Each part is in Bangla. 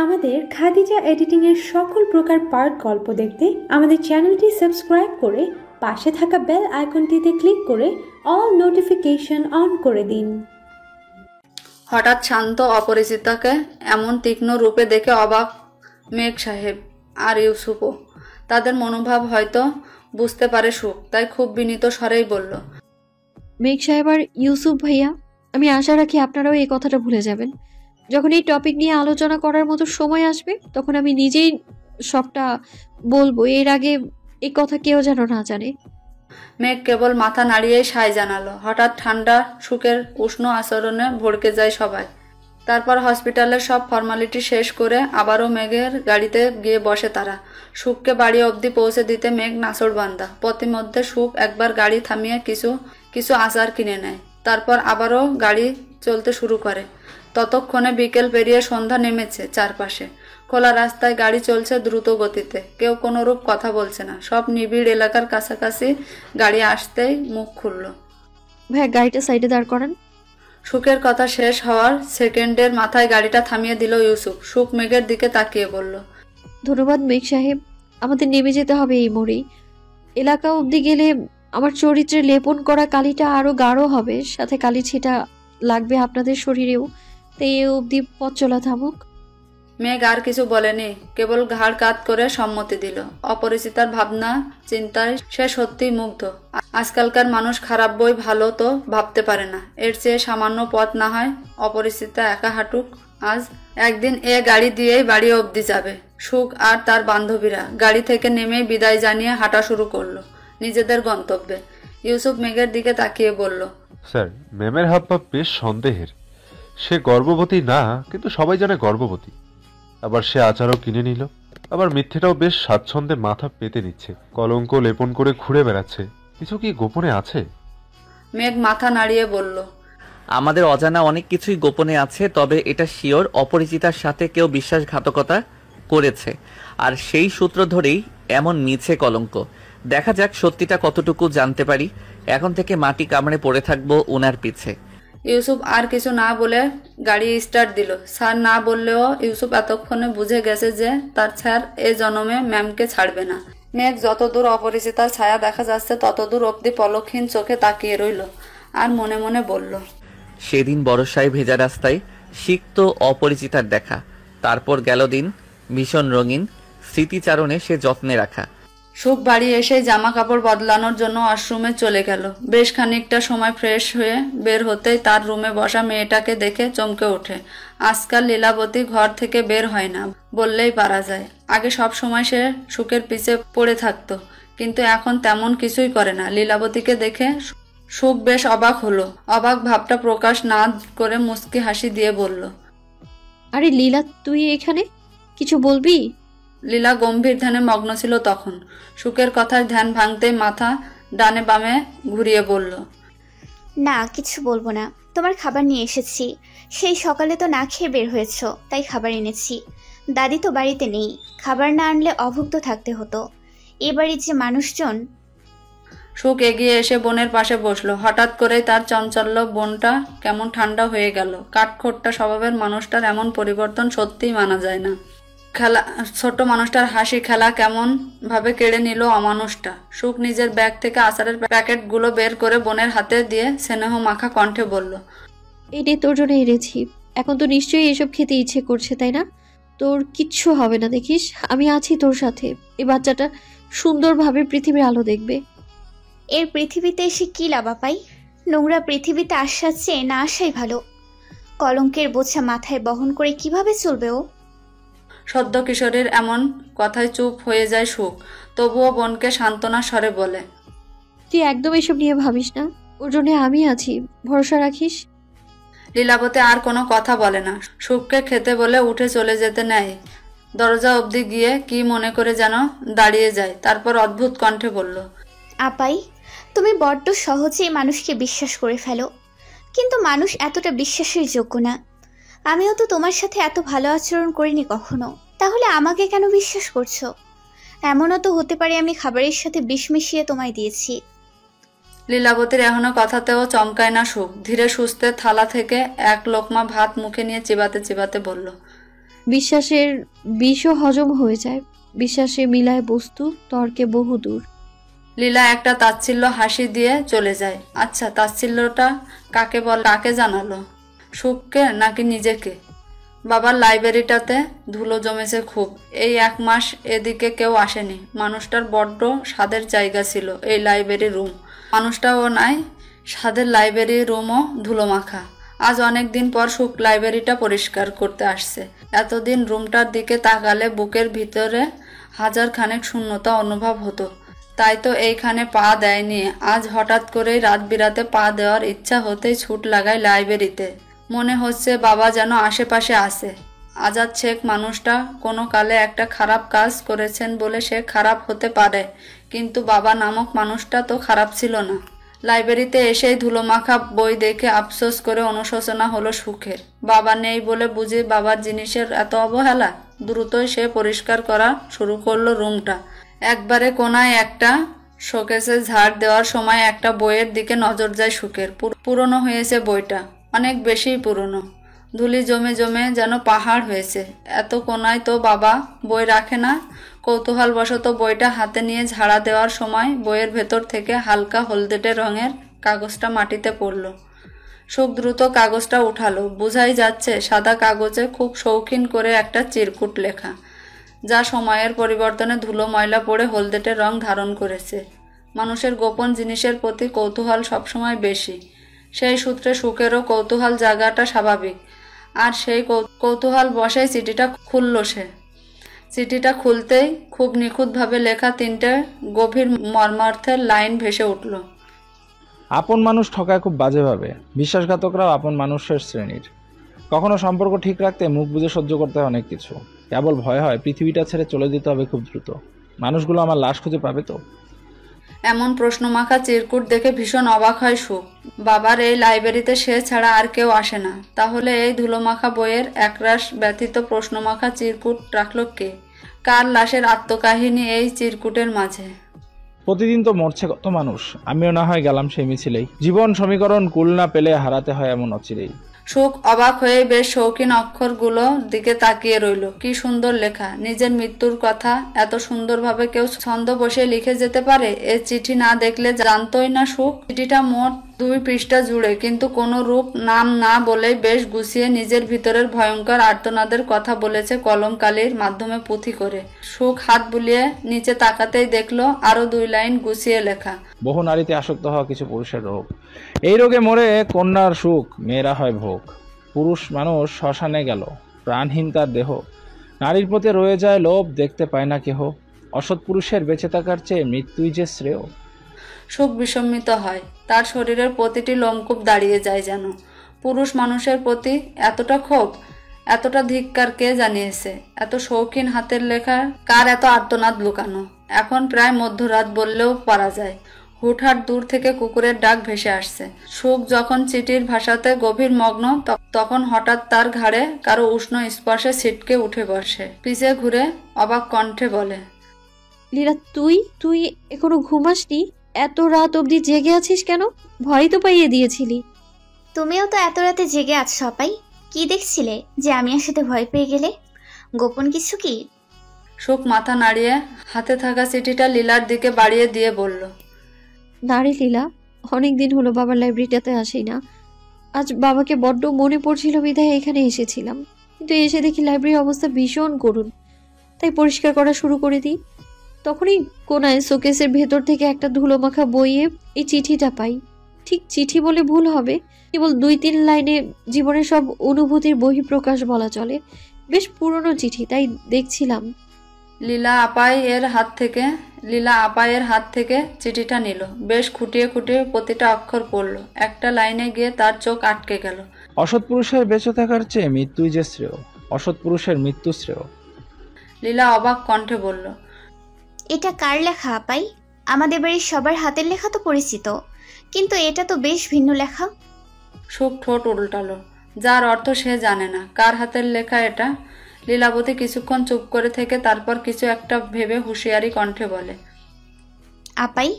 আমাদের খাদিজা এডিটিং এর সকল প্রকার পার্ট গল্প দেখতে আমাদের চ্যানেলটি সাবস্ক্রাইব করে পাশে থাকা বেল আইকনটিতে ক্লিক করে অল নোটিফিকেশন অন করে দিন। হঠাৎ শান্ত অপরিচিতাকে এমন তীক্ষ্ণ রূপে দেখে অবাক মেঘ সাহেব আর ইউসুফও। তাদের মনোভাব হয়তো বুঝতে পারে সুখ, তাই খুব বিনীত স্বরেই বলল, মেঘ সাহেব আর ইউসুফ ভাইয়া, আমি আশা রাখি আপনারাও এই কথাটা ভুলে যাবেন। যখন এই টপিক নিয়ে আলোচনা করার মতো সময় আসবে তখন আমি নিজেই সবটা বলবো, এর আগে এই কথা কেউ যেন না জানে। মেঘ কেবল মাথা নাড়িয়েই সায় জানালো। হঠাৎ ঠান্ডা সুখের উষ্ণ আচরণে ভড়কে যায় সবাই। তারপর হসপিটালের সব ফর্মালিটি শেষ করে আবারও মেঘের গাড়িতে গিয়ে বসে তারা। সুখকে বাড়ি অবধি পৌঁছে দিতে মেঘ নাছোড়বান্দা। পথিমধ্যে সুখ একবার গাড়ি থামিয়ে কিছু আচার কিনে নেয়, তারপর আবারও গাড়ি চলতে শুরু করে। ততক্ষণে বিকেল পেরিয়ে সন্ধ্যা নেমেছে চারপাশে। খোলা রাস্তায় গাড়ি চলছে দ্রুত গতিতে, কেউ কোনোরূপ কথা বলছে না। সব নিবিড় এলাকার কাছাকাছি গাড়ি আসতেই মুখ খুলল। ভাইয়া গাড়িটা সাইডে দাঁড় করান। সুখের কথা শেষ হওয়ার সেকেন্ডের মাথায় গাড়িটা থামিয়ে দিল ইউসুফ। সুখ মেঘের দিকে তাকিয়ে বলল, ধন্যবাদ মেঘ সাহেব, আমাদের নেমে যেতে হবে এই মোড়েই। এলাকা অবধি গেলে আমার চরিত্রে লেপন করা কালিটা আরো গাঢ় হবে, সাথে কালি ছিটা লাগবে আপনাদের শরীরেও। তাই এ অবধি পথ চলা থামুক। মেঘ আর কিছু বলেনি, কেবল ঘাড় কাত করে সম্মতি দিল। অপরিচিতার ভাবনা চিন্তায় সে সত্যিই মুগ্ধ। আজকালকার মানুষ খারাপ বই ভালো তো ভাবতে পারে না। এর চেয়ে সামান্য পথ না হয় অপরিচিতা একা হাঁটুক আজ। একদিন এ গাড়ি দিয়েই বাড়ি অবধি যাবে। সুখ আর তার বান্ধবীরা গাড়ি থেকে নেমে বিদায় জানিয়ে হাঁটা শুরু করলো নিজেদের গন্তব্যে। ইউসুফ মেঘের দিকে তাকিয়ে বলল, স্যার, ম্যামের হাবভাব বেশ সন্দেহের। সে গর্ভবতী না, কিন্তু সবাই জানে গর্ভবতী। আবার সে আচারও কিনে নিল, আবার মিথ্যেটাও বেশ স্বাচ্ছন্দ্যে মাথা পেতে নিচ্ছে। কলঙ্ক লেপন করে ঘুরে বেড়াচ্ছে। কিছু কি গোপনে আছে? মেঘ মাথা নাড়িয়ে বলল, আমাদের অজানা অনেক কিছুই গোপনে আছে, তবে এটা শিওর অপরিচিতার সাথে কেউ বিশ্বাসঘাতকতা করেছে, আর সেই সূত্র ধরেই এমন মিছে কলঙ্ক। দেখা যাক সত্যিটা কতটুকু জানতে পারি। এখন থেকে মাটি কামড়ে পড়ে থাকবো ওনার পিছে। ইউসুফ আর কিছু না বলে গাড়ি স্টার্ট দিল। স্যার না বললেও ইউসুফ এতক্ষণে বুঝে গেছে যে তার স্যার এ জন্মে ম্যামকে ছাড়বে না। মেঘ যতদূর অপরিচিতার ছায়া দেখা যাচ্ছে ততদূর অবধি পলকহীন চোখে তাকিয়ে রইল আর মনে মনে বলল, সেদিন বরসায় ভেজা রাস্তায় সিক্ত অপরিচিতার দেখা। তারপর গেল দিন ভীষণ রঙিন, স্মৃতিচারণে সে যত্নে রাখা। সুখ বাড়ি এসে জামা কাপড় বদলানোর জন্য ওয়াশরুমে চলে গেল। বেশ খানিকটা সময় ফ্রেশ হয়ে বের হতেই তার রুমে বসা মেয়েটাকে দেখে চমকে ওঠে। আজকাল লীলাবতী ঘর থেকে বের হয় না বললেই পারা যায়। আগে সব সময় সে সুখের পিছে পড়ে থাকতো, কিন্তু এখন তেমন কিছুই করে না। লীলাবতীকে দেখে সুখ বেশ অবাক হলো। অবাক ভাবটা প্রকাশ না করে মুচকি হাসি দিয়ে বলল, আরে লীলা, তুই এখানে? কিছু বলবি? লীলা গম্ভীর ধ্যানে মগ্ন ছিল তখন। সুখের কথায় ধ্যান ভাঙতেই মাথা ডানে বামে ঘুরিয়ে বলল, না, কিছু বলবো না। তোমার খাবার নিয়ে এসেছি। সেই সকালে তো না খেয়ে বের হয়েছো, তাই খাবার এনেছি। দাদি তো বাড়িতে নেই, খাবার না আনলে অভুক্ত থাকতে হতো। এ বাড়ির যে মানুষজন। সুখ এগিয়ে এসে বোনের পাশে বসলো। হঠাৎ করেই তার চঞ্চল্য বোনটা কেমন ঠান্ডা হয়ে গেল। কাঠখোট্টা স্বভাবের মানুষটার এমন পরিবর্তন সত্যিই মানা যায় না। ছোট্ট মানুষটার হাসি খেলা কেমন ভাবে কেড়ে নিল অমানুষটা। সুখ নিজের ব্যাগ থেকে আচারের প্যাকেটগুলো বের করে বোনের হাতে দিয়ে স্নেহ মাখা কণ্ঠে বলল, এটাই তোর জন্য এনেছি। এখন তো নিশ্চয়ই এসব খেতে ইচ্ছে করছে, তাই না? তোর কিচ্ছু হবে না, দেখিস আমি আছি তোর সাথে। এই বাচ্চাটা সুন্দরভাবে পৃথিবীর আলো দেখবে। এর পৃথিবীতে এসে কি লাভা পাই? নোংরা পৃথিবীতে আসার চেয়ে না আসাই ভালো। কলঙ্কের বোঝা মাথায় বহন করে কিভাবে চলবে ও? সদ্য কিশোরীর এমন কথায় চুপ হয়ে যায় সুখ। তবুও বোনকে সান্ত্বনা স্বরে বলে, তুই একদম এসব নিয়ে ভাবিস না, ওর জন্য আমি আছি, ভরসা রাখিস। লীলাবতী আর কোনো কথা বলে না। সুখকে খেতে বলে উঠে চলে যেতে নেয়। দরজা অবধি গিয়ে কি মনে করে যেন দাঁড়িয়ে যায়। তারপর অদ্ভুত কণ্ঠে বলল, আপাই, তুমি বড্ড সহজেই মানুষকে বিশ্বাস করে ফেলো, কিন্তু মানুষ এতটা বিশ্বাসের যোগ্য না। আমিও তো তোমার সাথে এত ভালো আচরণ করিনি কখনো, তাহলে আমাকে কেন বিশ্বাস করছো? এমনও তো হতে পারে আমি খাবারের সাথে বিষ মিশিয়ে তোমায় দিয়েছি। লীলাবতীর এখনো কথাতেও চমকায় না সুখ। ধীরে সুস্থে থালা থেকে এক লোকমা ভাত মুখে নিয়ে চিবাতে চিবাতে বলল, বিশ্বাসের বিষও হজম হয়ে যায়, বিশ্বাসে মিলায় বস্তু তর্কে বহুদূর। লীলা একটা তাচ্ছিল্য হাসি দিয়ে চলে যায়। আচ্ছা, তাচ্ছিল্যটা কাকে বলে, কাকে জানালো? সুখকে নাকি নিজেকে? বাবার লাইব্রেরিটাতে ধুলো জমেছে খুব। এই 1 মাস এদিকে কেউ আসেনি। মানুষটার বড্ড স্বাদের জায়গা ছিল এই লাইব্রেরি রুম। মানুষটাও নাই, স্বাদের লাইব্রেরি রুমও ধুলো মাখা। আজ অনেক দিন পর সুখ লাইব্রেরিটা পরিষ্কার করতে আসছে। এতদিন রুমটার দিকে তাকালে বুকের ভিতরে 1000 খানেক শূন্যতা অনুভব হতো। তাই তো এইখানে পা দেয়নি। আজ হঠাৎ করেই রাত বিরাতে পা দেওয়ার ইচ্ছা হতেই ছুট লাগায় লাইব্রেরিতে। মনে হচ্ছে বাবা যেন আশেপাশে আছে। আজাদ শেখ মানুষটা কোনো কালে একটা খারাপ কাজ করেছেন বলে সে খারাপ হতে পারে, কিন্তু বাবা নামক মানুষটা তো খারাপ ছিল না। লাইব্রেরিতে এসেই ধুলোমাখা বই দেখে আফসোস করে অনুশোচনা হলো সুখের। বাবা নেই বলে বুঝি বাবার জিনিসের এত অবহেলা? দ্রুতই সে পরিষ্কার করা শুরু করলো রুমটা। একবারে কোনায় একটা শোকেসে ঝাড় দেওয়ার সময় একটা বইয়ের দিকে নজর যায় সুখের। পুরনো হয়েছে বইটা, অনেক বেশি পুরনো। ধুলি জমে জমে যেন পাহাড় হয়েছে। এত কোনায় তো বাবা বই রাখে না। কৌতূহলবশত বইটা হাতে নিয়ে ঝাড়া দেওয়ার সময় বইয়ের ভেতর থেকে হালকা হলদেটে রঙের কাগজটা মাটিতে পড়ল। সুখ দ্রুত কাগজটা উঠালো। বোঝাই যাচ্ছে সাদা কাগজে খুব শৌখিন করে একটা চিরকুট লেখা, যা সময়ের পরিবর্তনে ধুলো ময়লা পড়ে হলদেটে রং ধারণ করেছে। মানুষের গোপন জিনিসের প্রতি কৌতূহল সবসময় বেশি। সেই সূত্রে সুখেরও কৌতূহল জাগাটা স্বাভাবিক। আর সেই কৌতূহল বসেই চিঠিটা খুলল সে। চিঠিটা খুলতেই খুব নিখুঁতভাবে লেখা 3টে গভীর মর্মার্থের লাইন ভেসে উঠল। আপন মানুষ ঠকায় খুব বাজেভাবে, বিশ্বাসঘাতকরাও আপন মানুষের শ্রেণীর। কখনো সম্পর্ক ঠিক রাখতে মুখ বুজে সহ্য করতে হয় অনেক কিছু। কেবল ভয় হয় পৃথিবীটা ছেড়ে চলে যেতে হবে খুব দ্রুত। মানুষগুলো আমার লাশ খুঁজে পাবে তো? এমন প্রশ্নমাখা চিরকুট দেখে ভীষণ অবাক হয় সুখ। বাবার এই লাইব্রেরিতে সে ছাড়া আর কেউ আসে না। তাহলে এই ধুলোমাখা বইয়ের একরাশ ব্যতীত প্রশ্নমাখা চিরকুট রাখল কে? কার লাশের আত্মকাহিনী এই চিরকুটের মাঝে? প্রতিদিন তো মরছে কত মানুষ, আমিও না হয় গেলাম সেই মিছিলেই। জীবন সমীকরণ কুল না পেলে হারাতে হয় এমন অচিরেই। সুখ অবাক হয়ে বেশ শৌখিন অক্ষরগুলোর দিকে তাকিয়ে রইল। কি সুন্দর লেখা! নিজের মৃত্যুর কথা এত সুন্দরভাবে কেউ ছন্দ বসে লিখে যেতে পারে? এ চিঠি না দেখলে জানতোই না সুখ। চিঠিটা মোট 2 পৃষ্ঠা জুড়ে, কিন্তু কোনো রূপ নাম না বলেই বেশ গুছিয়ে নিজের ভিতরের ভয়ঙ্কর আর্তনাদের কথা বলেছে কলম কালির মাধ্যমে পুঁথি করে। সুখ হাত বুলিয়ে নিচে তাকাতেই দেখলো আরো 2 লাইন গুছিয়ে লেখা। বহু নারীতে আসক্ত হওয়া কিছু পুরুষের রোগ। এই রোগে মরে কন্যার সুখ, মেয়েরা হয় ভোগ। পুরুষ মানুষ শ্মশানে গেল, প্রাণহীন তার দেহ। নারীর প্রতি রয়ে যায় লোভ, দেখতে পায় না কেহ। অসৎ পুরুষের বেঁচে থাকার চেয়ে মৃত্যুই যে শ্রেয়। সুখ বিস্মিত হয়। তার শরীরের প্রতিটি লোমকূপ দাঁড়িয়ে যায় যেন। পুরুষ মানুষের প্রতি এতটা ক্ষোভ, এতটা ধিক্কার কে জানিয়েছে? এত শৌখিন হাতের লেখা কার এত আর্তনাদ লুকানো? এখন প্রায় মধ্যরাত বললেও পারা যায়। হুটহাট দূর থেকে কুকুরের ডাক ভেসে আসছে। সুখ যখন চিঠির ভাষাতে গভীর মগ্ন, তখন হঠাৎ তার ঘাড়ে কারো উষ্ণ স্পর্শে ছিটকে উঠে বসে। পিছে ঘুরে অবাক কণ্ঠে বলে, লীলা, তুই এখনো ঘুমাসনি? এত রাত অবধি জেগে আছিস কেন? ভয় তো পাইয়ে দিয়েছিলি। তুমিও তো এত রাতে জেগে আছো আপাই। কি দেখছিলে যে আমি আসতে ভয় পেয়ে গেলে? গোপন কিছু কি? সুখ মাথা নাড়িয়ে হাতে থাকা চিঠিটা লীলার দিকে বাড়িয়ে দিয়ে বলল, না রে লীলা, অনেকদিন হলো বাবার লাইব্রেরিটাতে আসি না। আজ বাবাকে বড্ড মনে পড়ছিল বিধায় এখানে এসেছিলাম, কিন্তু এসে দেখি লাইব্রেরির অবস্থা ভীষণ করুণ। তাই পরিষ্কার করা শুরু করে দিই। তখনই কোনায় শোকেসের ভেতর থেকে একটা ধুলোমাখা বইয়ে এই চিঠিটা পাই। ঠিক চিঠি বলে ভুল হবে, কেবল 2-3 লাইনে জীবনের সব অনুভূতির বহিঃপ্রকাশ বলা চলে। বেশ পুরনো চিঠি, তাই দেখছিলাম। লীলা আপায়ের হাত থেকে চিঠিটা নিল। বেশ খুঁটিয়ে খুঁটিয়ে প্রতিটা অক্ষর পড়ল। একটা লাইনে গিয়ে তার চোখ আটকে গেল। অসৎ পুরুষের বেঁচে থাকার চেয়ে মৃত্যুই যে শ্রেয়। অসৎ পুরুষের মৃত্যু শ্রেয়। লীলা অবাক কণ্ঠে বলল, এটা কার লেখা আপাই? আমাদের বাড়ির সবার হাতের লেখা তো পরিচিত, কিন্তু এটা তো বেশ ভিন্ন লেখা। সুখ ঠোঁট উল্টালো। যার অর্থ সে জানে না। কার হাতের লেখা এটা? লীলাবতী কিছুক্ষণ চুপ করে থেকে তারপর কিছু একটা ভেবে হুঁশিয়ারি কণ্ঠে বলে, আপাই,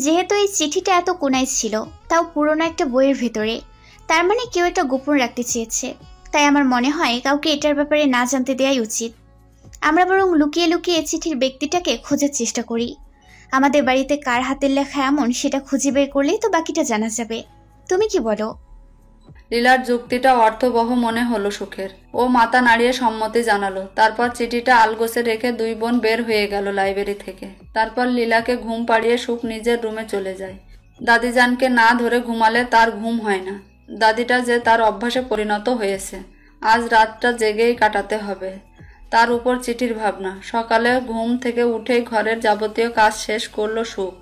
যেহেতু এই চিঠিটা এত কোনায় ছিল, তাও পুরনো একটা বইয়ের ভেতরে, তার মানে কেউ এটা গোপন রাখতে চেয়েছে। তাই আমার মনে হয় কাউকে এটার ব্যাপারে না জানতে দেওয়াই উচিত। আমরা বরং লুকিয়ে লুকিয়ে চিঠির ব্যক্তিটাকে খোঁজার চেষ্টা করি। আমাদের বাড়িতে কার হাতের লেখা এমন সেটা খুঁজে বের করলেই তো বাকিটা জানা যাবে। তুমি কি বলো? লীলার যুক্তিটা অর্থবহ মনে হলো সুখের। ও মাথা নাড়িয়ে সম্মতি জানালো। তারপর চিঠিটা আলগোছে রেখে দুই বোন বের হয়ে গেল লাইব্রেরি থেকে। তারপর লীলাকে ঘুম পাড়িয়ে সুখ নিজের রুমে চলে যায়। দাদিজানকে না ধরে ঘুমালে তার ঘুম হয় না। দাদিটা যে তার অভ্যাসে পরিণত হয়েছে। আজ রাতটা জেগেই কাটাতে হবে। তার উপর চিঠির ভাবনা। সকালে ঘুম থেকে উঠেই ঘরের যাবতীয় কাজ শেষ করলো সুখ।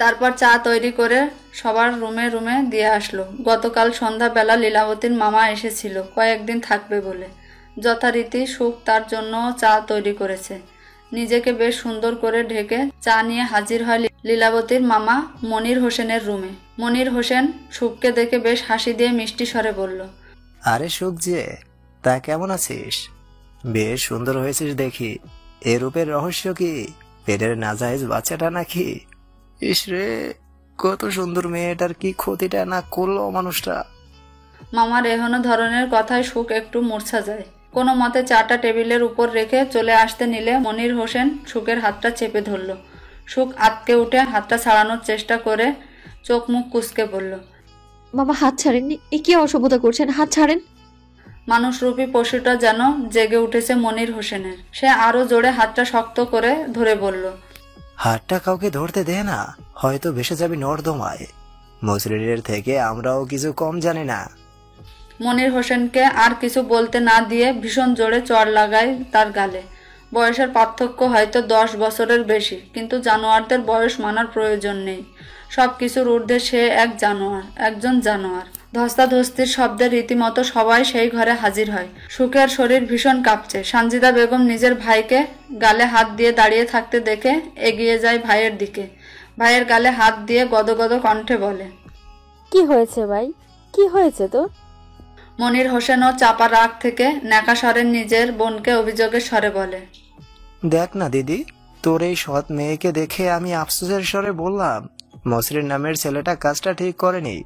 তারপর চা তৈরি করে সবার রুমে রুমে দিয়ে আসলো। গতকাল সন্ধ্যাবেলা লীলাবতীর মামা এসেছিল কয়েকদিন থাকবে বলে। যথারীতি সুখ তার জন্য চা তৈরি করেছে। নিজেকে বেশ সুন্দর করে ঢেকে চা নিয়ে হাজির হয় লীলাবতীর মামা মনির হোসেনের রুমে। মনির হোসেন সুখকে দেখে বেশ হাসি দিয়ে মিষ্টি স্বরে বলল, আরে সুখ যে, তা কেমন আছিস? বেশ সুন্দর হয়েছিস দেখি। এ রূপের রহস্য কি? পেটের নাজায়েজ বাচ্চাটা নাকি? ইস রে, কত সুন্দর মেয়েটার কি ক্ষতিটা না করলো মানুষটা। মামার এহেন ধরনের কথায় সুখ একটু মূর্ছা যায়। কোনো মতে চাটা টেবিলের উপর রেখে চলে আসতে নিলে মনির হোসেন সুখের হাতটা চেপে ধরল। সুখ আতকে উঠে হাতটা ছাড়ানোর চেষ্টা করে চোখ মুখ কুঁচকে বলল, মামা হাত ছাড়েন, এ কি অসভ্যতা করছেন? হাত ছাড়েন। মানুষরূপী পশুটা যেন জেগে উঠেছে মনির হোসেনের। সে আরো জোরে হাতটা শক্ত করে ধরে বলল, হাতটা কাউকে ধরতে দে না, হয়তো ভেসে যাবি নর্দমায়। মসরিরের থেকে আমরাও কিছু কম জানি না। মনির হোসেনকে আর কিছু বলতে না দিয়ে ভীষণ জোরে চড় লাগায় তার গালে। বয়সের পার্থক্য হয়তো 10 বছরের বেশি, কিন্তু জানোয়ারদের বয়স মানার প্রয়োজন নেই। সব কিছুর ঊর্ধ্বে সে একজন জানোয়ার। ধস্তাধস্তির শব্দে রীতিমতো সবাই সেই ঘরে হাজির হয়। সুখের শরীর ভীষণ কাঁপছে। সানজিদা বেগম নিজের ভাইকে গালে হাত দিয়ে দাঁড়িয়ে থাকতে দেখে এগিয়ে যায় ভাইয়ের দিকে। ভাইয়ের গালে হাত দিয়ে গদগদ কণ্ঠে বলে, কি হয়েছে ভাই, কি হয়েছে তোর? মনির হোসেনও চাপা রাগ থেকে ন্যাকা স্বরে নিজের বোনকে অভিযোগের স্বরে বলে, দেখ না দিদি, তোর এই সৎ মেয়েকে দেখে আমি আফসোসের স্বরে বললাম, মসরির নামের ছেলেটা কাজটা ঠিক করেনি।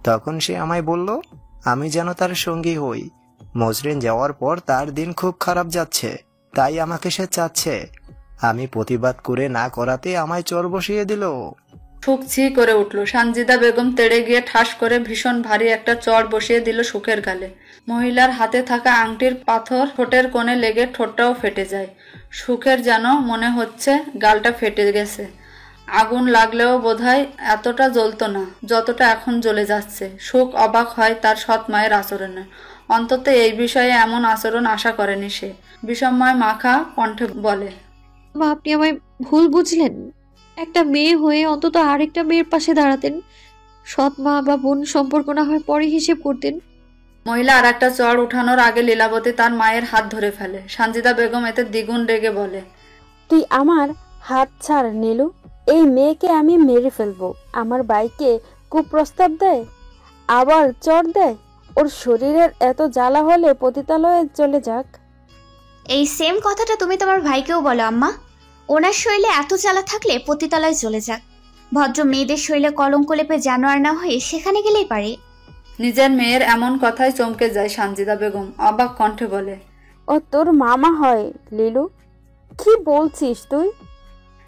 তখন সে আমায় বলল আমি যেন তার সঙ্গী হই। মসরিন যাওয়ার পর তার দিন খুব খারাপ যাচ্ছে, তাই আমাকে সে চাচ্ছে। আমি প্রতিবাদ করে না করাতে আমায় চর বসিয়ে দিল। সুখ ছি করে উঠল। সানজিদা বেগম তেড়ে গিয়ে ঠাস করে ভীষণ ভারী একটা চড় বসিয়ে দিল সুখের গালে। মহিলার হাতে থাকা আংটির পাথর ঠোঁটের কোণে লেগে ঠোঁটটাও ফেটে যায়। সুখের যেন মনে হচ্ছে গালটা ফেটে গেছে। আগুন লাগলেও বোধহয় এতটা জ্বলতো না যতটা এখন জ্বলে যাচ্ছে। সুখ অবাক হয় তার সৎ মায়ের আচরণে। অন্তত এই বিষয়ে এমন আচরণ আশা করেনি সে। বিষময় মাখা কণ্ঠে বলে, মা, আপনি আমায় ভুল বুঝলেন। একটা মেয়ে হয়ে অন্তত আরেকটা মেয়ের পাশে দাঁড়াতেন। সৎ মা বা বোন সম্পর্ক না হয় পরে হিসেব করতেন। মহিলা আর একটা চড় উঠানোর আগে লীলাবতী তার মায়ের হাত ধরে ফেলে। সানজিদা বেগম এতে দ্বিগুণ রেগে বলে, তুই আমার হাত ছাড় নীলু। এই মেয়েকে আমি মেরে ফেলবো। আমার ভাইকে কুপ্রস্তাব দেয়, আবার চড় দেয়। ওর শরীরের এত জ্বালা হলে পতিতালয়ে চলে যাক। এই সেম কথাটা তুমি তোমার ভাইকেও বলো আম্মা। ওনার শরীরে এত জ্বালা থাকলে পতিতালয়ে চলে যাক। ভদ্র মেয়েদের শরীরে কলঙ্ক লেপে জানোয়ার না হয়ে সেখানে গেলেই পারে। নিজের মেয়ের এমন কথায় চমকে যায় সানজিদা বেগম। অবাক কণ্ঠে বলে, ও তোর মামা হয় লীলু? কি বলছিস তুই?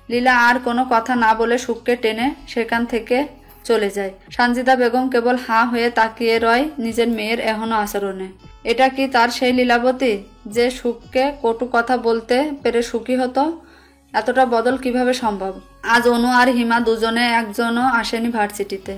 লীলা আর কোনো কথা না বলে সুখকে টেনে সেখান থেকে চলে যায়। সানজিদা বেগম কেবল হাঁ হয়ে তাকিয়ে রয় নিজের মেয়ের এখনো আচরণে। এটা কি তার সেই লীলাবতী যে সুখকে কটু কথা বলতে পেরে সুখী হতো? এতটা বদল কিভাবে সম্ভব? আজ অনু আর হিমা দুজনে একজনও আসেনি ভার্সিটিতে।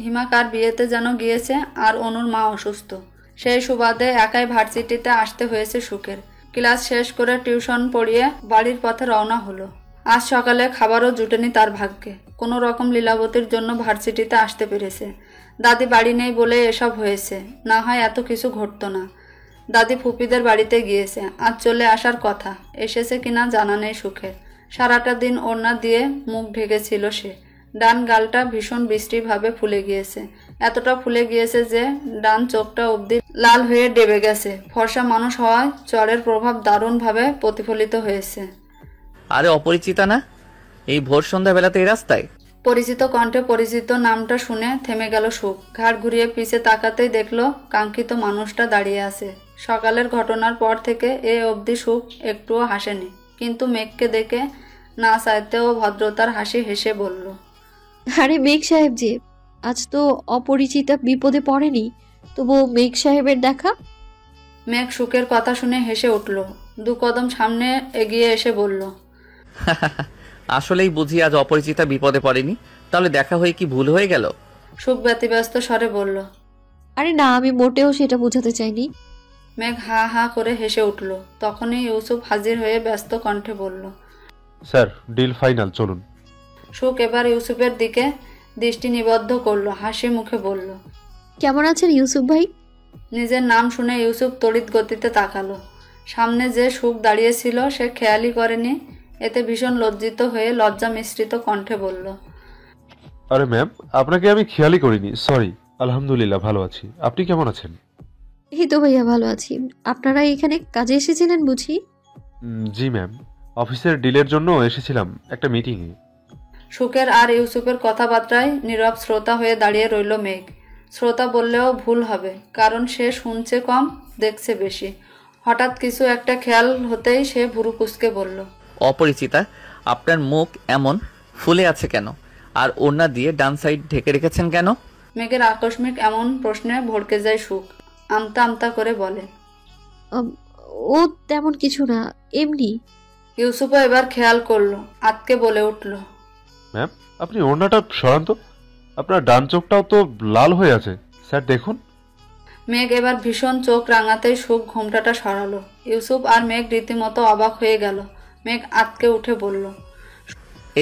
হিমা কার বিয়েতে যেন গিয়েছে, আর অনুর মা অসুস্থ। সেই সুবাদে একাই ভার্সিটিতে আসতে হয়েছে সুখের। ক্লাস শেষ করে টিউশন পড়িয়ে বাড়ির পথে রওনা হলো। আজ সকালে খাবারও জুটেনি তার ভাগ্যে। কোনো রকম লীলাবতীর জন্য ভার্সিটিতে আসতে পেরেছে। দাদি বাড়ি নেই বলে এসব হয়েছে, না হয় এত কিছু ঘটতো না। দাদি ফুপিদের বাড়িতে গিয়েছে, আজ চলে আসার কথা। এসেছে কিনা জানা নেই সুখের। সারাটা দিন ওড়না দিয়ে মুখ ঢেকেছিল সে। ডান গালটা ভীষণ বিশ্রীভাবে ফুলে গিয়েছে। এতটা ফুলে গিয়েছে যে ডান চোখটা অবধি লাল হয়ে ডেবে গেছে। ফর্সা মানুষ হওয়ায় চড়ের প্রভাব দারুণভাবে প্রতিফলিত হয়েছে। আরে অপরিচিতা না, এই ভোর সন্ধ্যাবেলাতে এই রাস্তায়? পরিচিত কণ্ঠে পরিচিত নামটা শুনে থেমে গেল সুখ। ঘাড় ঘুরিয়ে পিছে তাকাতেই দেখলো কাঙ্ক্ষিত মানুষটা দাঁড়িয়ে আছে। সকালের ঘটনার পর থেকে এ অবধি সুখ একটুও হাসেনি, কিন্তু মেঘকে দেখে না চাইতেও ভদ্রতার হাসি হেসে বলল, আরে মেঘ সাহেব যে, আজ তো অপরিচিতা বিপদে পড়েনি, তবু মেঘ সাহেবের দেখা। মেঘ সুখের কথা শুনে হেসে উঠল, 2 কদম সামনে এগিয়ে এসে বলল, আসলেই বুঝি আজ অপরিচিতা বিপদে পড়েনি, তাহলে দেখা হয়ে কি ভুল হয়ে গেল? সুখ ব্যতিব্যস্ত স্বরে বলল। আরে না, আমি মোটেও সেটা বোঝাতে চাইনি। মেঘ হা হা করে হেসে উঠল। তখনই ইউসুফ হাজির হয়ে ব্যস্ত কণ্ঠে বলল, স্যার, ডিল ফাইনাল, চলুন। সুখ এবার ইউসুফের দিকে দৃষ্টি নিবদ্ধ করলো, হাসি মুখে বলল, কেমন আছেন ইউসুফ ভাই? নিজের নাম শুনে ইউসুফ তড়িৎ গতিতে তাকালো। সামনে যে সুখ দাঁড়িয়েছিল সে খেয়ালই করেনি। এতে ভীষণ লজ্জিত হয়ে লজ্জা মিশ্রিত কণ্ঠে বলল, আরে ম্যাম, আপনাকে আমি খেয়ালই করিনি, সরি। আলহামদুলিল্লাহ, ভালো আছি। আপনি কেমন আছেন? এই তো ভাইয়া ভালো আছি। আপনারা এখানে কাজে এসেছিলেন বুঝি? জি ম্যাম, অফিসের ডিলের জন্য এসেছিলাম একটা মিটিংয়ে। সুখের আর ইউসুফের কথাবার্তায় নীরব শ্রোতা হয়ে দাঁড়িয়ে রইল মেঘ। শ্রোতা বললেও ভুল হবে, কারণ সে শুনছে কম, দেখছে বেশি। হঠাৎ কিছু একটা খেয়াল হতেই সে ভুরু কুঁচকে বলল, অপরিচিতা, আপনার মুখ এমন ফুলে আছে কেন? আর ওড়না দিয়ে ডান সাইড ঢেকে রেখেছেন কেন? মেঘের আকস্মিক এমন প্রশ্নে ভড়কে যায় সুখ। আমতা আমতা করে বলে, ও তেমন কিছু না, এমনি। ইউসুফও এবার খেয়াল করলো, আতকে বলে উঠল, ম্যাম, আপনি ওড়নাটা সরান তো, আপনার ডান চোখটাও তো লাল হয়ে আছে, স্যার দেখুন। মেঘ এবার ভীষণ চোখ রাঙাতেই সুখ ঘোমটাটা সরালো। ইউসুফ আর মেঘ রীতিমতো অবাক হয়ে গেল। মেঘ আতকে উঠে বলল,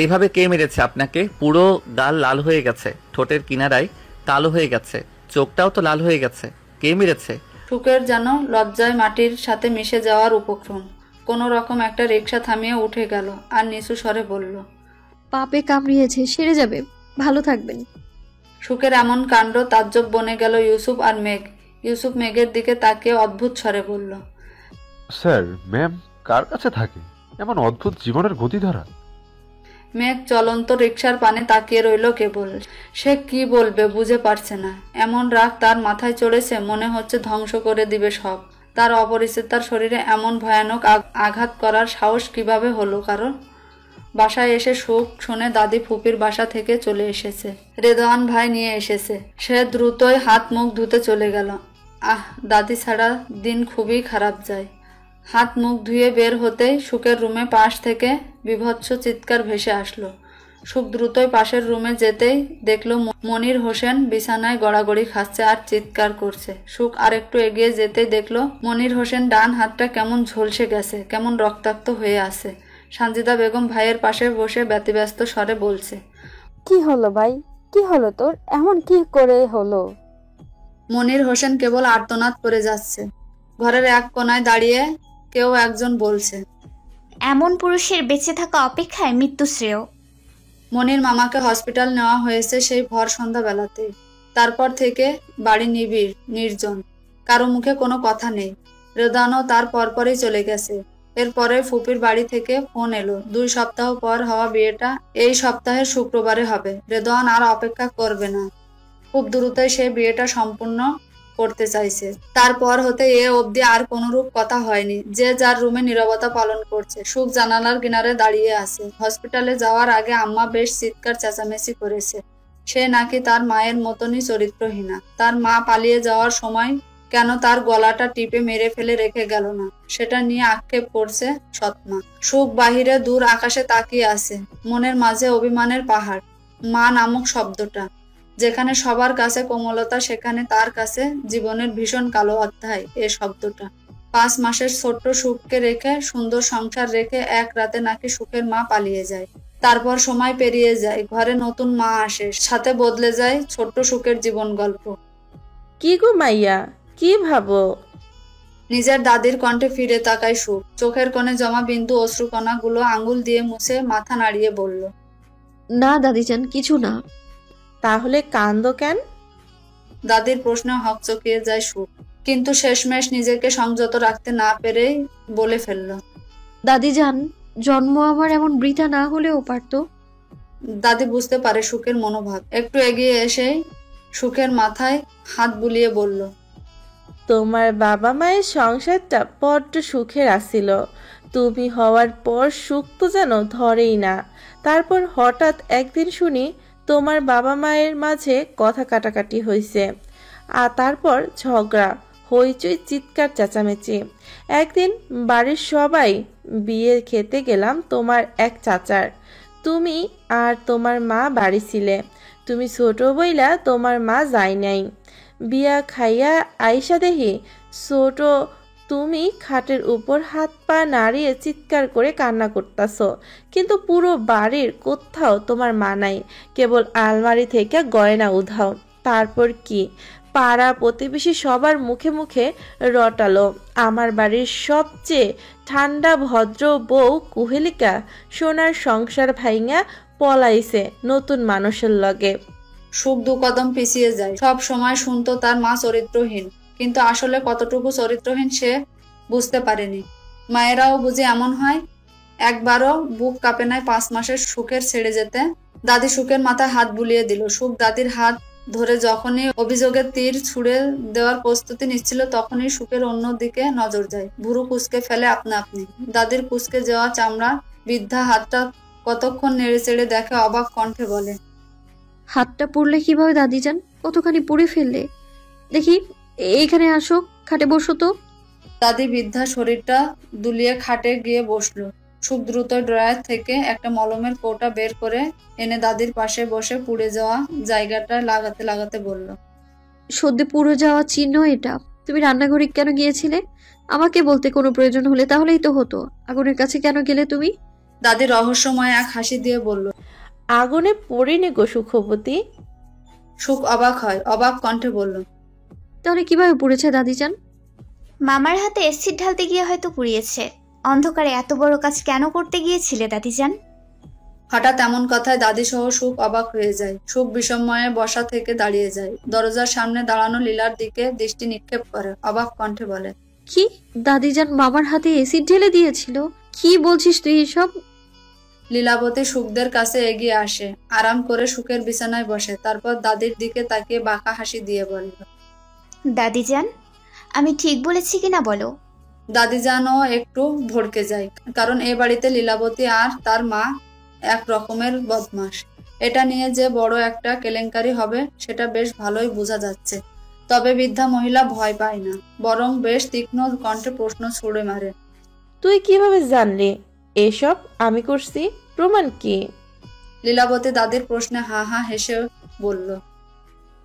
এইভাবে কে মেরেছে আপনাকে? পুরো গাল লাল হয়ে গেছে, ঠোঁটের কিনারায় কালো হয়ে গেছে, চোখটাও তো লাল হয়ে গেছে। কে মেরেছে? সুখের যেন লজ্জায় মাটির সাথে মিশে যাওয়ার উপক্রম। কোনো রকম একটা রিকশা থামিয়ে উঠে গেল আর নিচু স্বরে বলল, পাপে কামড়িয়েছে, সেরে যাবে, ভালো থাকবেন। সুখের এমন কাণ্ড তাজ্জব বনে গেল ইউসুফ আর মেঘ। ইউসুফ মেঘের দিকে তাকিয়ে অদ্ভুত স্বরে বলল, স্যার, ম্যাম কার কাছে থাকে? এমন অদ্ভুত জীবনের গতি ধরা। মেঘ চলন্ত রিকশার পানে তাকিয়ে রইল কেবল। সে কি বলবে বুঝে পারছে না। এমন রাগ তার মাথায় চড়েছে, মনে হচ্ছে ধ্বংস করে দিবে সব। তার অপরিচিতার শরীরে এমন ভয়ানক আঘাত করার সাহস কিভাবে হলো কারণ? বাসায় এসে সুখ শুনে দাদি ফুপির বাসা থেকে চলে এসেছে, রেদওয়ান ভাই নিয়ে এসেছে। সে দ্রুতই হাত মুখ ধুতে চলে গেল। দাদি ছাড়া দিন খুবই খারাপ যায়। হাত মুখ ধুয়ে বের হতেই সুখের রুমে পাশ থেকে বীভৎস চিৎকার ভেসে আসলো। সুখ দ্রুতই পাশের রুমে যেতেই দেখলো মনির হোসেন বিছানায় গড়াগড়ি খাচ্ছে আর চিৎকার করছে। সুখ আরেকটু এগিয়ে যেতেই দেখলো মনির হোসেন ডান হাতটা কেমন ঝলসে গেছে, কেমন রক্তাক্ত হয়ে আছে। সানজিদা বেগম ভাইয়ের পাশে বসে ব্যতিব্যস্ত স্বরে বলছে, কি হলো ভাই, কি হলো তোর? এমন কি করে হলো? মনির হোসেন কেবল আর্তনাদ করে যাচ্ছে। ঘরের এক কোনায় দাঁড়িয়ে কেউ একজন বলছে, এমন পুরুষের বেঁচে থাকা অপেক্ষায় মৃত্যু শ্রেয়। মনির মামাকে হসপিটাল নেওয়া হয়েছে সেই ভর সন্ধ্যাবেলাতে। তারপর থেকে বাড়ি নিবিড় নির্জন, কারো মুখে কোনো কথা নেই। রেদানও তার পরপরই চলে গেছে। এরপরে ফুপির বাড়ি থেকে ফোন এলো, 2 সপ্তাহ পর হওয়া বিয়েটা এই সপ্তাহের শুক্রবারে হবে। রেদওয়ান আর অপেক্ষা করবে না, খুব দ্রুতই সে বিয়েটা সম্পূর্ণ করতে চাইছে। তারপর হতে এ অবধি আর কোনরূপ কথা হয়নি। যে যার রুমে নীরবতা পালন করছে। সুখ জানালার কিনারে দাঁড়িয়ে আছে। হসপিটালে যাওয়ার আগে আম্মা বেশ চিৎকার চেঁচামেচি করেছে। সে নাকি তার মায়ের মতনই চরিত্রহীনা। তার মা পালিয়ে যাওয়ার সময় কেন তার গলাটা টিপে মেরে ফেলে রেখে গেল না, সেটা নিয়ে আক্ষেপ করছে সৎমা। সুখ বাহিরে দূর আকাশে তাকিয়ে আছে, মনের মাঝে অভিমানের পাহাড়। মা নামক শব্দটা যেখানে সবার কাছে কোমলতা, সেখানে তার কাছে জীবনের ভীষণ কালো অধ্যায়। এ শব্দটা 5 মাসের ছোট্ট সুখকে রেখে, সুন্দর সংসার রেখে এক রাতে নাকি সুখের মা পালিয়ে যায়। তারপর সময় পেরিয়ে যায়, ঘরে নতুন মা আসে, সাথে বদলে যায় ছোট্ট সুখের জীবন গল্প। কি গো মাইয়া, কি ভাবো? নিজের দাদির কণ্ঠে ফিরে তাকায় সুখ। চোখের কোণে জমা বিন্দু অশ্রুকণাগুলো আঙ্গুল দিয়ে মুছে মাথা নাড়িয়ে বলল, না দাদিজান, কিছু না। তাহলে কান্দো কেন? দাদির প্রশ্নে হকচকিয়ে যায় সুখ, কিন্তু শেষমেশ নিজেকে সংযত রাখতে না পেরেই বলে ফেলল, দাদিজান, জন্ম আমার এমন বৃথা না হলেও পারতো। দাদি বুঝতে পারে সুখের মনোভাব, একটু এগিয়ে এসে সুখের মাথায় হাত বুলিয়ে বলল, তোমার বাবা মায়ের সংসারটা বড্ড সুখের আসিল। তুমি হওয়ার পর সুখ তো যেন ধরেই না। তারপর হঠাৎ একদিন শুনি তোমার বাবা মায়ের মাঝে কথা কাটাকাটি হয়েছে, আর তারপর ঝগড়া, হইচই, চিৎকার চেঁচামেচি। একদিন বাড়ির সবাই বিয়ে খেতে গেলাম তোমার এক চাচার। তুমি আর তোমার মা বাড়ি ছিলে। তুমি ছোট বইলা তোমার মা যায় নাই। বিয়া খাইয়া আইসা দেখি ছোট তুমি খাটের উপর হাত পা নাড়িয়ে চিৎকার করে কান্না করতাছ, কিন্তু পুরো বাড়ির কোথাও তোমার মা নাই, কেবল আলমারি থেকে গয়না উধাও। তারপর কি পাড়া প্রতিবেশী সবার মুখে মুখে রটালো আমার বাড়ির সবচেয়ে ঠান্ডা ভদ্র বউ কুহেলিকা সোনার সংসার ভাইঙা পলাইছে নতুন মানুষের লগে। সুখ দু কদম পিছিয়ে যায়। সব সময় শুনতো তার মা চরিত্রহীন, কিন্তু আসলে কতটুকু চরিত্রহীন সে বুঝতে পারেনি। মায়েরাও বুঝি এমন হয়? একবারও বুক কাঁপে নাই 5 মাসের সুখের ছেড়ে যেতে। দাদি সুখের মাথায় হাত বুলিয়ে দিল। সুখ দাদির হাত ধরে যখনই অভিযোগের তীর ছুড়ে দেওয়ার প্রস্তুতি নিচ্ছিল, তখনই সুখের অন্য দিকে নজর যায়। ভুরু কুচকে ফেলে আপনা আপনি। দাদির কুচকে যাওয়া চামড়া বৃদ্ধা হাতটা কতক্ষণ নেড়ে চেড়ে দেখে, অবাক কণ্ঠে বলে, হাতটা পড়লে কিভাবে দাদিজান? কতখানি পুড়ে ফেললে? দেখি, এইখানে আসো, খাটে বসো তো। দাদি বৃদ্ধা শরীরটা দুলিয়ে খাটে গিয়ে বসলো। সুখ দ্রুত ড্রয়ার থেকে একটা মলমের কৌটা বের করে এনে দাদির পাশে বসে পুড়ে যাওয়া জায়গাটা লাগাতে লাগাতে বলল, সর্দি পুড়ে যাওয়া চিহ্ন এটা। তুমি রান্নাঘরে কেন গিয়েছিলে? আমাকে বলতে কোনো প্রয়োজন হলে তাহলেই তো হতো। আগুনের কাছে কেন গেলে তুমি? দাদি রহস্যময় এক হাসি দিয়ে বলল, আগুনে পড়িনি গো সুখবতী। সুখ অবাক হয়, অবাক কণ্ঠে বলল, তাহলে কিভাবে পুড়েছে দাদিজান? মামার হাতে অ্যাসিড ঢালতে গিয়ে হয়তো পুড়িয়েছে। অন্ধকারে এত বড় কাজ কেন করতে গিয়েছিলে দাদিজান? হঠাৎ এমন কথায় দাদি সহ সুখ অবাক হয়ে যায়। সুখ বিষময়ে বসা থেকে দাঁড়িয়ে যায়। দরজার সামনে দাঁড়ানো লীলার দিকে দৃষ্টি নিক্ষেপ করে, অবাক কণ্ঠে বলে, কি? দাদিজান মামার হাতে এসিড ঢেলে দিয়েছিল? কি বলছিস তুই এসব? লীলাবতী সুখদের কাছে এগিয়ে আসে, আরাম করে সুখের বিছানায় বসে। তারপর দাদির দিকে তাকিয়ে বাঁকা হাসি দিয়ে বলল, দাদিজান, আমি ঠিক বলেছি কিনা বলো? দাদিজানও একটু ভড়কে যায়, কারণ এ বাড়িতে লীলাবতী আর তার মা এক রকমের বদমাশ। এটা নিয়ে যে বড় একটা কেলেঙ্কারি হবে সেটা বেশ ভালোই বোঝা যাচ্ছে। তবে বৃদ্ধা মহিলা ভয় পায় না, বরং বেশ তীক্ষ্ণ কণ্ঠে প্রশ্ন ছুড়ে মারে, তুই কিভাবে জানলি এসব আমি করছি? প্রমাণ কি? লীলাবতী দাদির প্রশ্নে হা হা হেসে বলল,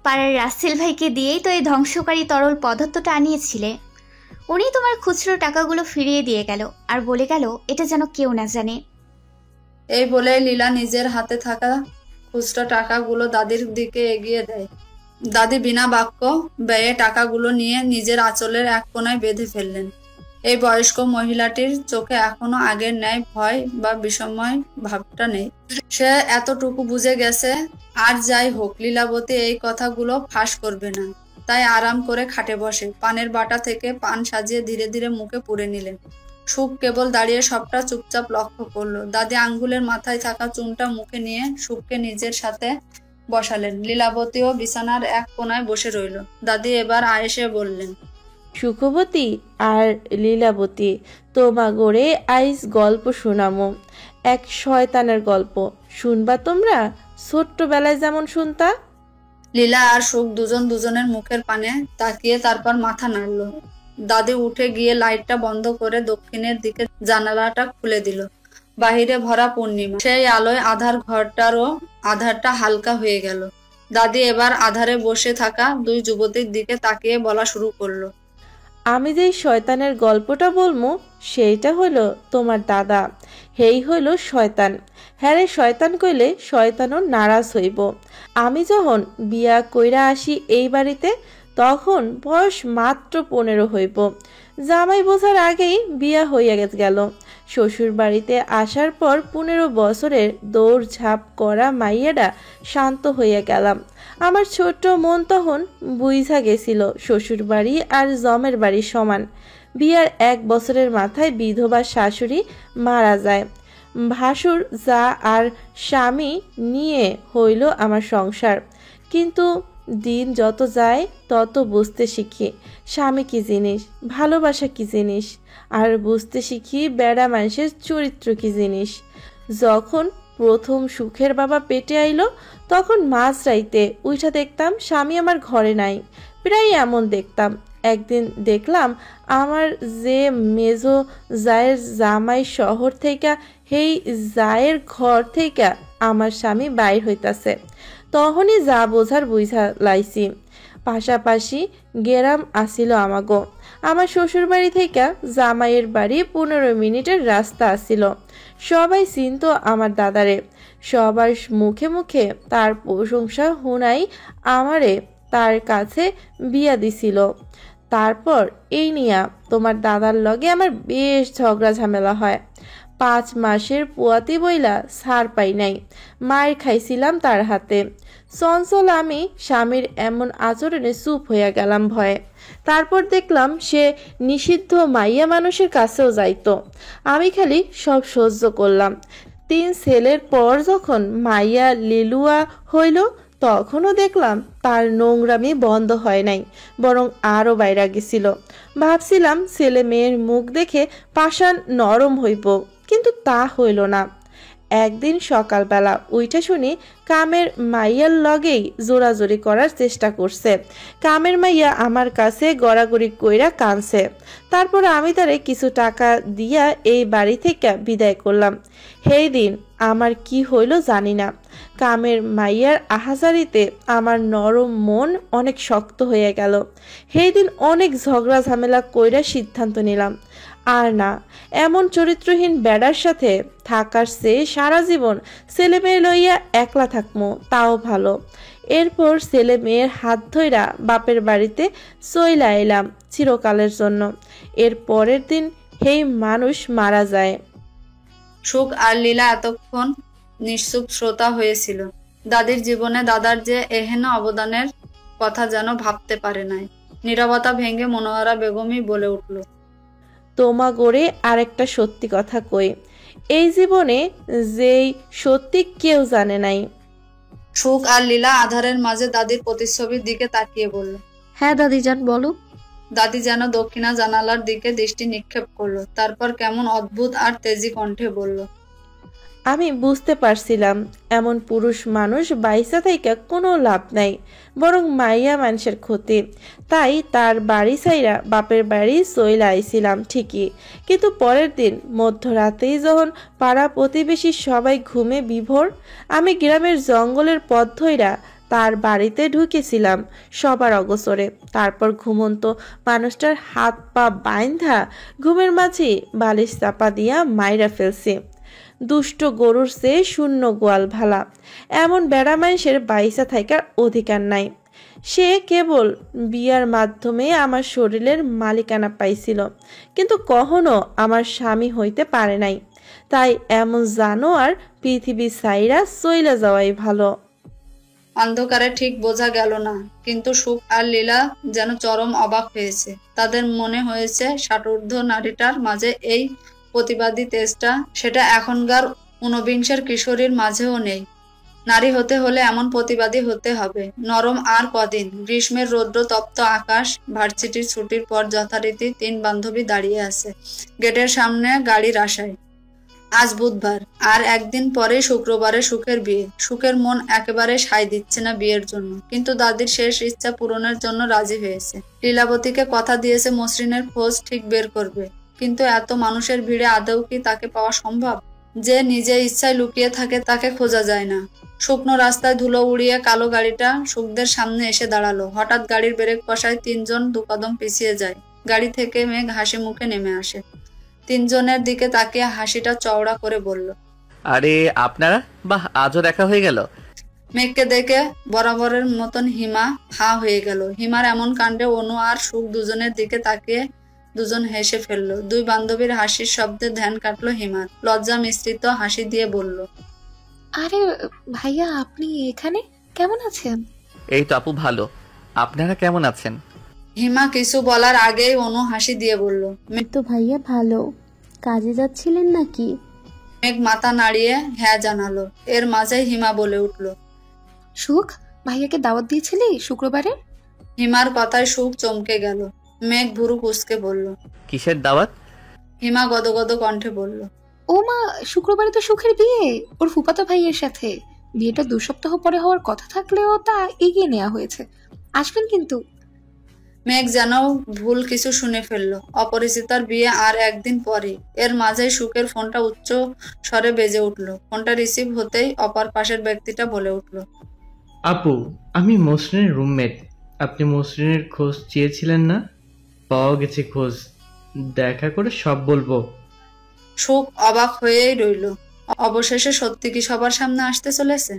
পাড়ার রাসেল ভাইকে দিয়েই তো এই ধ্বংসকারী তরল পদার্থটা আনিয়েছিলে। উনি তোমার খুচরো টাকাগুলো ফিরিয়ে দিয়ে গেল আর বলে গেল এটা যেন কেউ না জানে। এই বলে লীলা নিজের হাতে থাকা খুচরা টাকাগুলো দাদির দিকে এগিয়ে দেয়। দাদি বিনা বাক্য ব্যয়ে টাকাগুলো নিয়ে নিজের আঁচলের এক কোণায় বেঁধে ফেললেন। এই বয়স্ক মহিলাটির চোখে এখনো আগের ন্যায় ভয় বা বিষময় ভাবটা নেই। সে এতটুকু বুঝে গেছে, আর যাই হোক লীলাবতী এই কথাগুলো ফাঁস করবে না। তাই আরাম করে খাটে বসে পানের বাটা থেকে পান সাজিয়ে ধীরে ধীরে মুখে পুরে নিলেন। সুখ কেবল দাঁড়িয়ে সবটা চুপচাপ লক্ষ্য করলো। দাদি আঙ্গুলের মাথায় থাকা চুনটা মুখে নিয়ে সুখকে নিজের সাথে বসালেন। লীলাবতীও বিছানার এক কোণায় বসে রইল। দাদি এবার আয়েসে বললেন, সুখবতী আর লীলাবতী, তোমা গড়ে আইস গল্প শোনামো। এক শয়তানের গল্প শুনবা তোমরা, ছোট্টবেলায় যেমন শুনতা। লীলা আর সুখ দুজন দুজনের মুখের পানে তাকিয়ে তারপর মাথা নাড়ল। দাদি উঠে গিয়ে লাইটটা বন্ধ করে দক্ষিণের দিকে জানালাটা খুলে দিল। বাহিরে ভরা পূর্ণিমা, সেই আলোয় আধার ঘরটারও আধারটা হালকা হয়ে গেল। দাদি এবার আধারে বসে থাকা দুই যুবতীর দিকে তাকিয়ে বলা শুরু করলো, আমি যেই শয়তানের গল্পটা বলবো সেইটা হলো তোমার দাদা। হেই হইল শয়তান। হ্যাঁ রে, শয়তান কইলে শয়তানও নারাজ হইব। আমি যখন বিয়া কইরা আসি এই বাড়িতে, তখন বয়স মাত্র 15 হইব। জামাই বোঝার আগেই বিয়া হইয়া গেল। শ্বশুর বাড়িতে আসার পর 15 বছরের দৌড়ঝাঁপ করা মাইয়াটা শান্ত হইয়া গেলাম। আমার ছোট্ট মন তখন বুঝা গেছিল শ্বশুর বাড়ি আর জমের বাড়ি সমান। বিয়ার 1 বছরের মাথায় বিধবা শাশুড়ি মারা যায়। ভাসুর যা আর স্বামী নিয়ে হইল আমার সংসার। কিন্তু দিন যত যায় তত বুঝতে শিখি স্বামী কি জিনিস, ভালোবাসা কি জিনিস, আর বুঝতে শিখি বেড়া মানুষের চরিত্র কি জিনিস। যখন প্রথম সুখের বাবা পেটে আইলো তখন মাঝরাইতে উইঠা দেখতাম স্বামী আমার ঘরে নাই। প্রায় এমন দেখতাম। একদিন দেখলাম আমার যে মেজো জায়ের জামাই শহর থেকে সেই জায়ের ঘর থেকে আমার স্বামী বাইর হইতাছে। তখনই যা বোঝার বুঝা লাইছি। পাশাপাশি গেরাম আসিল আমাগো। আমার শ্বশুর বাড়ি থেকে জামাইয়ের বাড়ি 15 মিনিটের রাস্তা আসিল। সবাই চিনত আমার দাদারে। সবার মুখে মুখে তার প্রশংসা হুনাই আমারে তার কাছে বিয়া দিছিল। তারপর এই নিয়া তোমার দাদার লগে আমার বেশ ঝগড়া ঝামেলা হয়। 5 মাসের পুয়াতি বইলা ছাড় পাই নাই। মায়ের খাইছিলাম তার হাতে। চঞ্চল আমি স্বামীর এমন আচরণে চুপ হইয়া গেলাম ভয়ে। তারপর দেখলাম সে নিষিদ্ধ মাইয়া মানুষের কাছেও যাইতো। আমি খালি সব সহ্য করলাম। 3 ছেলের পর যখন মাইয়া লিলুয়া হইল তখনও দেখলাম তার নোংরামি বন্ধ হয় নাই, বরং আরও বাইরা গেছিল। ভাবছিলাম ছেলে মেয়ের মুখ দেখে পাষাণ নরম হইব, কিন্তু তা হইল না। একদিন সকালবেলা উইঠা শুনি কামের মাইয়ার লগেই জোরাজোরি করার চেষ্টা করছে। কামের মাইয়া আমার কাছে গড়াগড়ি কইরা কানছে। তারপর আমি তারে কিছু টাকা দিয়া এই বাড়ি থেকে বিদায় করলাম। সেই দিন আমার কি হইল জানি না। কামের মাইয়ার আহাজারিতে আমার নরম মন অনেক শক্ত হয়ে গেল। সেই দিন অনেক ঝগড়া ঝামেলা কইরা সিদ্ধান্ত নিলাম, আর না, এমন চরিত্রহীন বেড়ার সাথে থাকার চেয়ে সারা জীবন ছেলে মেয়ে লইয়া একলা থাকমো তাও ভালো। এরপর ছেলে মেয়ের হাত ধইরা বাপের বাড়িতে চইলা এলাম চিরকালের জন্য। এর পরের দিন সেই মানুষ মারা যায়। সুখ আর লীলা এতক্ষণ নিশ্চুপ শ্রোতা হয়েছিল। দাদির জীবনে দাদার যে এহেন অবদানের কথা যেন ভাবতে পারে নাই। নীরবতা ভেঙে মনোহরা বেগমই বলে উঠল, তোমা গড়ে আরেকটা সত্যি কথা কই, এই জীবনে যেই সত্যি কেউ জানে নাই। সুখ আর লীলা আধারের মাঝে দাদির প্রতিচ্ছবির দিকে তাকিয়ে বলল। হ্যাঁ দাদিজান বলো। দাদি যেন দক্ষিণা জানালার দিকে দৃষ্টি নিক্ষেপ করলো। তারপর কেমন অদ্ভুত আর তেজি কণ্ঠে বলল, আমি বুঝতে পারছিলাম এমন পুরুষ মানুষ বাইসা থেকে কোনো লাভ নাই, বরং মাইয়া মানুষের ক্ষতি। তাই তার বাড়ি ছাইরা বাপের বাড়ি চইলা আইছিলাম ঠিকই, কিন্তু পরের দিন মধ্যরাতেই যখন পাড়া প্রতিবেশী সবাই ঘুমে বিভোর, আমি গ্রামের জঙ্গলের পথ ধইরা তার বাড়িতে ঢুকেছিলাম সবার অগোচরে। তারপর ঘুমন্ত মানুষটার হাত পা বাইন্ধা ঘুমের মাঝে বালিশ চাপা দিয়া মাইরা ফেলছি। দুষ্ট গরুর চেয়ে শূন্য গোয়াল ভালা। এমন বেড়া মানুষের বাইসা থাকার অধিকার নাই। সে কেবল বিয়ার মাধ্যমে আমার শরীরের মালিকানা পাইছিল, কিন্তু কখনো আমার স্বামী হইতে পারে নাই। তাই এমন জানোয়ার পৃথিবী ছাইরা চইলা যাওয়াই ভালো। অন্ধকারে ঠিক বোঝা গেল না, কিন্তু সুখ আর লীলা যেন চরম অবাক হয়েছে। তাদের মনে হয়েছে ষাটোর্ধ্ব নারীটার মাঝে এই প্রতিবাদী তেজটা, সেটা এখনকার ঊনবিংশের কিশোরীর মাঝেও নেই। নারী হতে হলে এমন প্রতিবাদী হতে হবে। নরম আর কদিন। গ্রীষ্মের রৌদ্র তপ্ত আকাশ। ভার্সিটির ছুটির পর যথারীতি 3 বান্ধবী দাঁড়িয়ে আছে গেটের সামনে গাড়ির আশায়। আজ বুধবার, আর একদিন পরে শুক্রবারে সুখের বিয়ে। সুখের মন একেবারে সায় দিচ্ছে না বিয়ের জন্য, কিন্তু দাদির শেষ ইচ্ছা পূরণের জন্য রাজি হয়েছে। লীলাবতীকে কথা দিয়েছে মসৃণের খোঁজ ঠিক বের করবে, কিন্তু এত মানুষের ভিড়ে আদৌ কি তাকে পাওয়া সম্ভব? যে নিজে ইচ্ছায় লুকিয়ে থাকে তাকে খোঁজা যায় না। শুকনো রাস্তায় ধুলো উড়িয়ে কালো গাড়িটা সুখদের সামনে এসে দাঁড়ালো। হঠাৎ গাড়ির ব্রেক কষায় 3 জন 2 কদম পিছিয়ে যায়। গাড়ি থেকে মেঘ হাসি মুখে নেমে আসে। 3 জনের দিকে তাকিয়ে হাসিটা চওড়া করে বলল, আরে আপনারা, বাহ, আজও দেখা হয়ে গেল। মেঘকে দেখে বরাবরের মতন হিমা হা হয়ে গেল। হিমার এমন কাণ্ডে অনু আর সুখ দুজনের দিকে তাকিয়ে দুজন হেসে ফেললো। 2 বান্ধবীর হাসির শব্দে ধ্যান কাটলো হিমার। লজ্জা মিশ্রিত হাসি দিয়ে বলল, আরে ভাইয়া, আপনি এখানে? কেমন আছেন? এই তো আপু, ভালো। আপনারা কেমন আছেন? হিমা কিছু বলার আগেই অনু হাসি দিয়ে বলল, তো ভাইয়া ভালো। কাজে যাচ্ছিলেন নাকি? মেঘ মাথা নাড়িয়ে হ্যাঁ জানালো। এর মাঝেই হিমা বলে উঠল, সুখ, ভাইয়াকে দাওয়াত দিয়েছিলি শুক্রবারে? হিমার কথায় সুখ চমকে গেল। মেঘ ভুরু কুঁচকে বলল, কিসের দাওয়াত? হিমা গদগদ কণ্ঠে বলল, ও মা, শুক্রবারে তো সুখের বিয়ে ওর ফুফাতো ভাইয়ের সাথে। বিয়েটা 2 সপ্তাহ পরে হওয়ার কথা থাকলেও তা এগিয়ে নেওয়া হয়েছে। আসবেন কিন্তু। মেঘ যেন ভুল কিছু শুনে ফেললো। অপরিচিতার বিয়ে আর একদিন পরে। এর মাঝেই সুখের ফোনটা উচ্চ স্বরে বেজে উঠল। ফোনটা রিসিভ হতেই অপর পাশের ব্যক্তিটা বলে উঠল, আপু, আমি মসৃণের রুমমেট। আপনি মসৃণের খোঁজ চেয়েছিলেন না? পাওয়া গেছে খোঁজ। দেখা করে সব বলবো। সুখ অবাক হয়েই রইল। অবশেষে সত্যি কি সবার সামনে আসতে চলেছে?